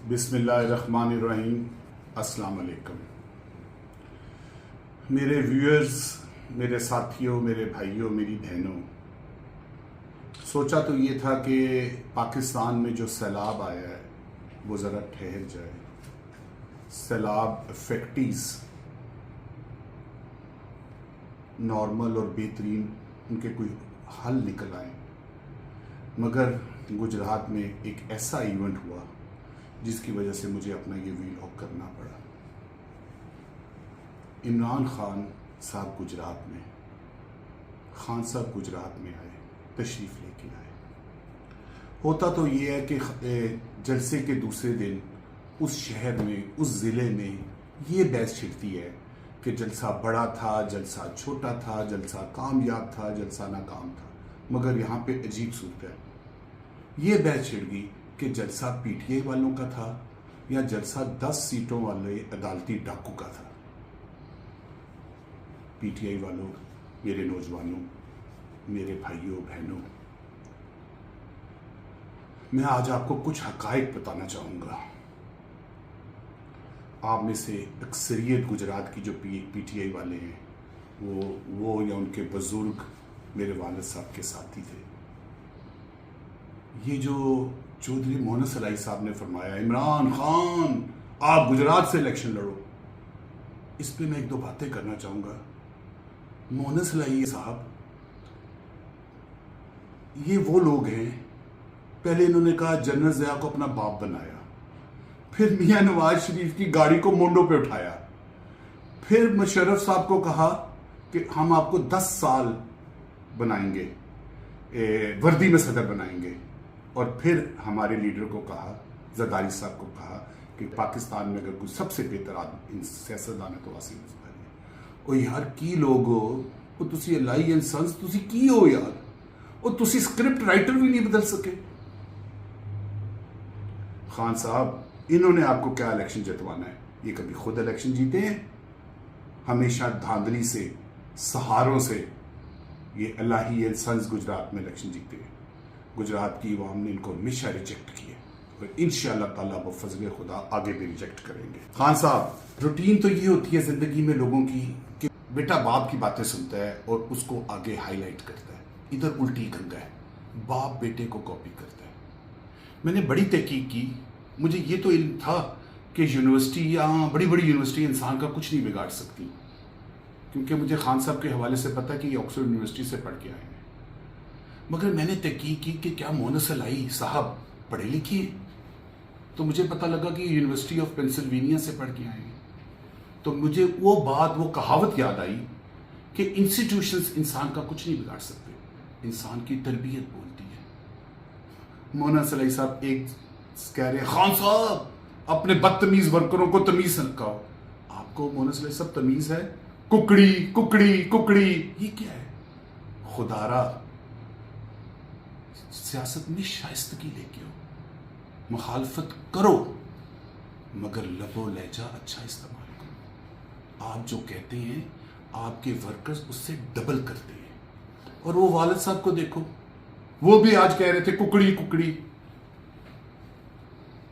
बिस्मिल्लाहिर्रहमानिर्रहीम। अस्सलाम वालेकुम। मेरे व्यूअर्स, मेरे साथियों, मेरे भाइयों, मेरी बहनों, सोचा तो ये था कि पाकिस्तान में जो सैलाब आया है वो ज़रा ठहर जाए, सैलाब इफेक्टीज नॉर्मल और बेहतरीन उनके कोई हल निकल आए। मगर गुजरात में एक ऐसा इवेंट हुआ जिसकी वजह से मुझे अपना ये व्लॉग करना पड़ा। इमरान खान साहब गुजरात में, खान साहब गुजरात में आए, तशरीफ़ लेके आए। होता तो ये है कि जलसे के दूसरे दिन उस शहर में, उस ज़िले में ये बहस छिड़ती है कि जलसा बड़ा था, जलसा छोटा था, जलसा कामयाब था, जलसा नाकाम था। मगर यहाँ पे अजीब सूरत है, ये बहस छिड़ गई कि जलसा पीटीआई वालों का था या जलसा 10 सीटों वाले अदालती डाकू का था। पीटीआई वालों, मेरे नौजवानों, मेरे भाइयों बहनों, मैं आज आपको कुछ हकायक बताना चाहूँगा। आप में से अक्सरियत गुजरात की जो पीटीआई वाले हैं वो या उनके बुजुर्ग मेरे वालिद साहब के साथी थे। ये जो चौधरी मोहन सलाई साहब ने फरमाया इमरान खान आप गुजरात से इलेक्शन लड़ो, इस पे मैं एक दो बातें करना चाहूँगा। मोहन सलाई साहब ये वो लोग हैं, पहले इन्होंने कहा जनरल ज़िया को अपना बाप बनाया, फिर मियां नवाज शरीफ की गाड़ी को मुंडों पे उठाया, फिर मुशर्रफ साहब को कहा कि हम आपको 10 साल बनाएंगे, वर्दी में सदर बनाएंगे, और फिर हमारे लीडर को कहा, जरदारी साहब को कहा कि पाकिस्तान में अगर कोई सबसे बेहतर आदमी सियासतदान है तो वासिम ज़रदारी है। और यार की लोग हो वो, तुसी अलाइएंस संस तुसी की हो यार, और तुसी स्क्रिप्ट राइटर भी नहीं बदल सके। खान साहब, इन्होंने आपको क्या इलेक्शन जितवाना है? ये कभी खुद इलेक्शन जीते हैं? हमेशा धांधली से, सहारों से ये अल्लाही संस गुजरात में इलेक्शन जीते हैं। गुजरात की अवाम ने इनको हमेशा रिजेक्ट किया और इंशाअल्लाह ताला वो फजल खुदा आगे भी रिजेक्ट करेंगे। खान साहब, रूटीन तो ये होती है जिंदगी में लोगों की कि बेटा बाप की बातें सुनता है और उसको आगे हाईलाइट करता है। इधर उल्टी गंगा है, बाप बेटे को कॉपी करता है। मैंने बड़ी तहकीक की, मुझे ये तो इल्म था कि यूनिवर्सिटी या बड़ी बड़ी यूनिवर्सिटी इंसान का कुछ नहीं बिगाड़ सकती, क्योंकि मुझे खान साहब के हवाले से पता है कि ये ऑक्सफोर्ड यूनिवर्सिटी से पढ़ के आए हैं। मगर मैंने तहकीक की कि क्या मोहन सलाई साहब पढ़े लिखे हैं, तो मुझे पता लगा कि यूनिवर्सिटी ऑफ पेंसिल्वेनिया से पढ़ के आए हैं। तो मुझे वो बात, वो कहावत याद आई कि इंस्टीट्यूशंस इंसान का कुछ नहीं बिगाड़ सकते, इंसान की तरबियत बोलती है। मोहन सलाई साहब एक कह रहे हैं खान साहब अपने बदतमीज वर्करों को तमीज सिखाओ। आपको मोहन सलाई साहब तमीज है? कुकड़ी कुकड़ी कुकड़ी, ये क्या है? खुदारा सियासत में शाइस्तगी लेके हो, मुखालफत करो मगर लबो लहजा अच्छा इस्तेमाल करो। आप जो कहते हैं आपके वर्कर्स उससे डबल करते हैं। और वो वालिद साहब को देखो, वो भी आज कह रहे थे कुकड़ी कुकड़ी।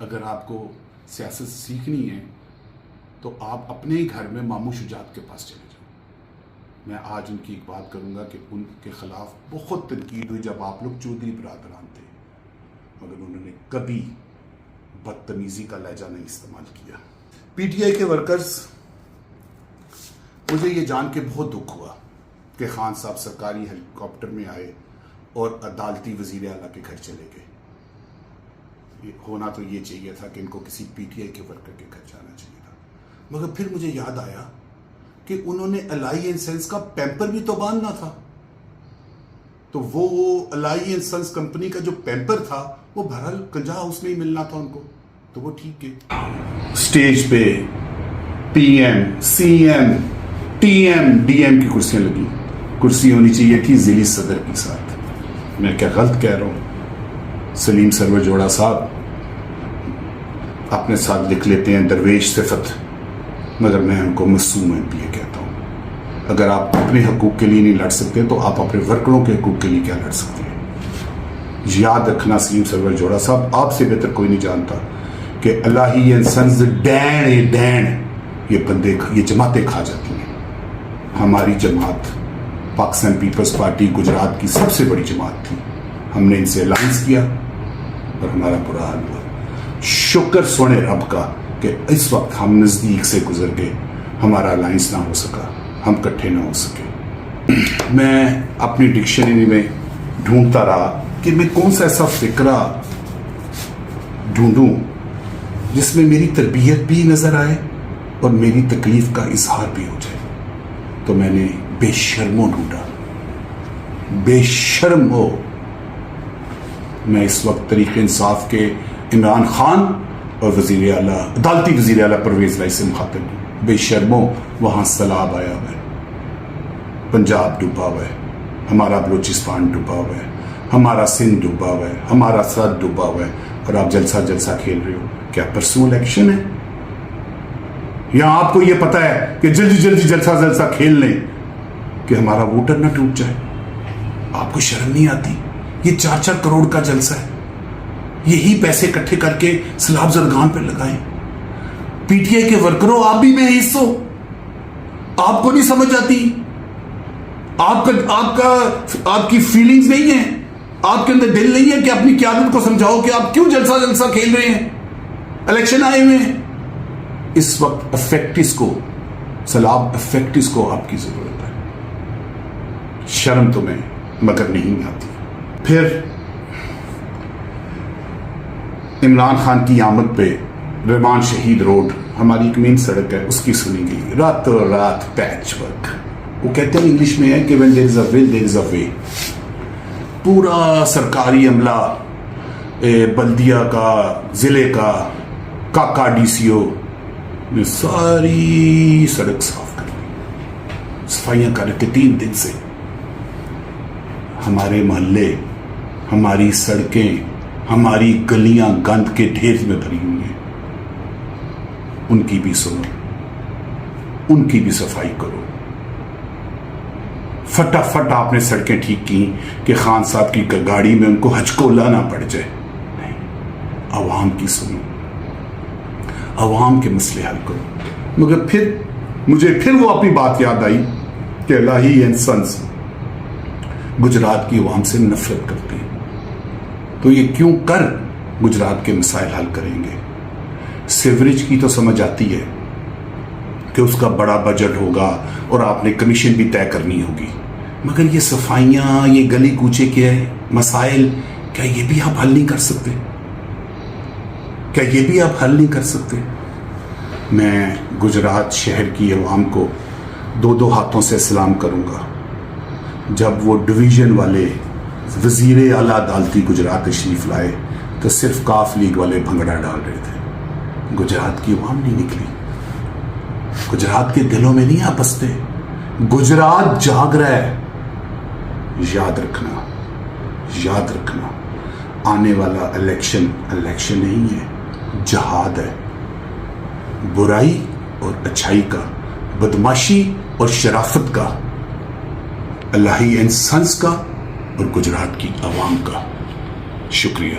अगर आपको सियासत सीखनी है तो आप अपने ही घर में मामू शुजात के पास चले जाओ। मैं आज उनकी एक बात करूंगा कि उनके खिलाफ बहुत तनकीद हुई जब आप लोग चौधरी बरादरान थे, मगर उन्होंने कभी बदतमीजी का लहजा नहीं इस्तेमाल किया। पीटीआई के वर्कर्स, मुझे ये जान के बहुत दुख हुआ कि खान साहब सरकारी हेलीकॉप्टर में आए और अदालती वजीर आला के घर चले गए। होना तो ये चाहिए था कि इनको किसी पीटीआई के वर्कर के घर जाना चाहिए था। मगर फिर मुझे याद आया कि उन्होंने अलाइएंस सन्स का पैम्पर भी तो बांधना था, तो वो अलाइएंस सन्स कंपनी का जो पैम्पर था वो बहरहाल गंजा हाउस में ही मिलना था उनको, तो वो ठीक है। स्टेज पे पीएम, सीएम, टीएम, डीएम की कुर्सियां लगी, कुर्सी होनी चाहिए थी जिली सदर के साथ। मैं क्या गलत कह रहा हूं? सलीम सरवर जोड़ा साहब अपने साथ लिख लेते हैं दरवेश सिफत, मगर मैं उनको मासूम एमपीए कहता हूं। अगर आप अपने हकूक के लिए नहीं लड़ सकते तो आप अपने वर्करों के हकूक के लिए क्या लड़ सकते हैं? याद रखना सलीम सरवर जोड़ा साहब, आपसे बेहतर कोई नहीं जानता کہ اللہ ہی سنز ڈین یہ بندے یہ جماعتیں کھا جاتی ہیں. ہماری جماعت پاکستان پیپلز پارٹی گجرات کی سب سے بڑی جماعت تھی. ہم نے ان سے الائنس کیا اور ہمارا برا حال ہوا. شکر سونے رب کا کہ اس وقت ہم نزدیک سے گزر گئے, ہمارا الائنس نہ ہو سکا, ہم کٹھے نہ ہو سکے. میں اپنی ڈکشنری میں ڈھونڈتا رہا کہ میں کون سا ایسا فکرہ ڈھونڈوں جس میں میری تربیت بھی نظر آئے اور میری تکلیف کا اظہار بھی ہو جائے. تو میں نے بے شرموں ڈھونڈا. بے شرم ہو. میں اس وقت تحریک انصاف کے عمران خان اور وزیر اعلیٰ عدالتی وزیر اعلیٰ پرویز لائی سے مخاطب ہوں. بے شرموں, وہاں سیلاب آیا ہوا ہے, پنجاب ڈوبا ہوا ہے, ہمارا بلوچستان ڈوبا ہوا ہے, ہمارا سندھ ڈوبا ہوا ہے, ہمارا سرحد ڈوبا ہوا ہے, اور آپ جلسہ کھیل رہے ہو. کیا پرسوں الیکشن ہے؟ یا آپ کو یہ پتا ہے کہ جلدی جلسہ کھیل لیں کہ ہمارا ووٹر نہ ٹوٹ جائے؟ آپ کو شرم نہیں آتی؟ یہ 4 کروڑ کا جلسہ ہے, یہی پیسے اکٹھے کر کے سیلاب زرگان پہ لگائیں. پی ٹی آئی کے ورکروں, آپ بھی میں حصہ ہو. آپ کو نہیں سمجھ آتی؟ آپ کی فیلنگز نہیں ہیں, آپ کے اندر دل نہیں ہے کہ اپنی قیادت کو سمجھاؤ کہ آپ کیوں جلسہ کھیل رہے ہیں؟ الیکشن آئے ہوئے ہیں. اس وقت افیکٹس کو, سیلاب افیکٹس کو آپ کی ضرورت ہے. شرم تمہیں مگر نہیں آتی. پھر عمران خان کی آمد پہ رحمان شہید روڈ ہماری ایک مین سڑک ہے, اس کی سنی گئی راتوں رات پیچ ورک. وہ کہتے ہیں انگلش میں ہے کہ when there is a will there is a way. پورا سرکاری عملہ, بلدیہ کا, ضلع کا ڈی سی او نے ساری سڑک صاف کر دی, صفائیاں کر کے 3 دن سے. ہمارے محلے, ہماری سڑکیں, ہماری گلیاں گند کے ڈھیر میں بھری ہوئی ہیں. ان کی بھی سنو, ان کی بھی صفائی کرو. فٹافٹ آپ نے سڑکیں ٹھیک کی کہ خان صاحب کی گاڑی میں ان کو ہچکولا نہ پڑ جائے. نہیں, عوام کی سنو, عوام کے مسئلے حل کرو. مگر پھر مجھے وہ اپنی بات یاد آئی کہ الہی اینڈ سنز گجرات کی عوام سے نفرت کرتے ہیں, تو یہ کیوں کر گجرات کے مسائل حل کریں گے. سیوریج کی تو سمجھ آتی ہے کہ اس کا بڑا بجٹ ہوگا اور آپ نے کمیشن بھی طے کرنی ہوگی, مگر یہ صفائیاں, یہ گلی کوچے کے مسائل, کیا یہ بھی آپ حل نہیں کر سکتے؟ کیا یہ بھی آپ حل نہیں کر سکتے؟ میں گجرات شہر کی عوام کو 2 ہاتھوں سے سلام کروں گا. جب وہ ڈویژن والے وزیر اعلیٰ عدالتی گجرات تشریف لائے تو صرف کاف لیگ والے بھنگڑا ڈال رہے تھے. گجرات کی عوام نہیں نکلی, گجرات کے دلوں میں نہیں آپ بستے. گجرات جاگ رہا ہے. یاد رکھنا آنے والا الیکشن نہیں ہے, جہاد ہے. برائی اور اچھائی کا, بدماشی اور شرافت کا, الہی اینڈ سنز کا اور گجرات کی عوام کا. شکریہ.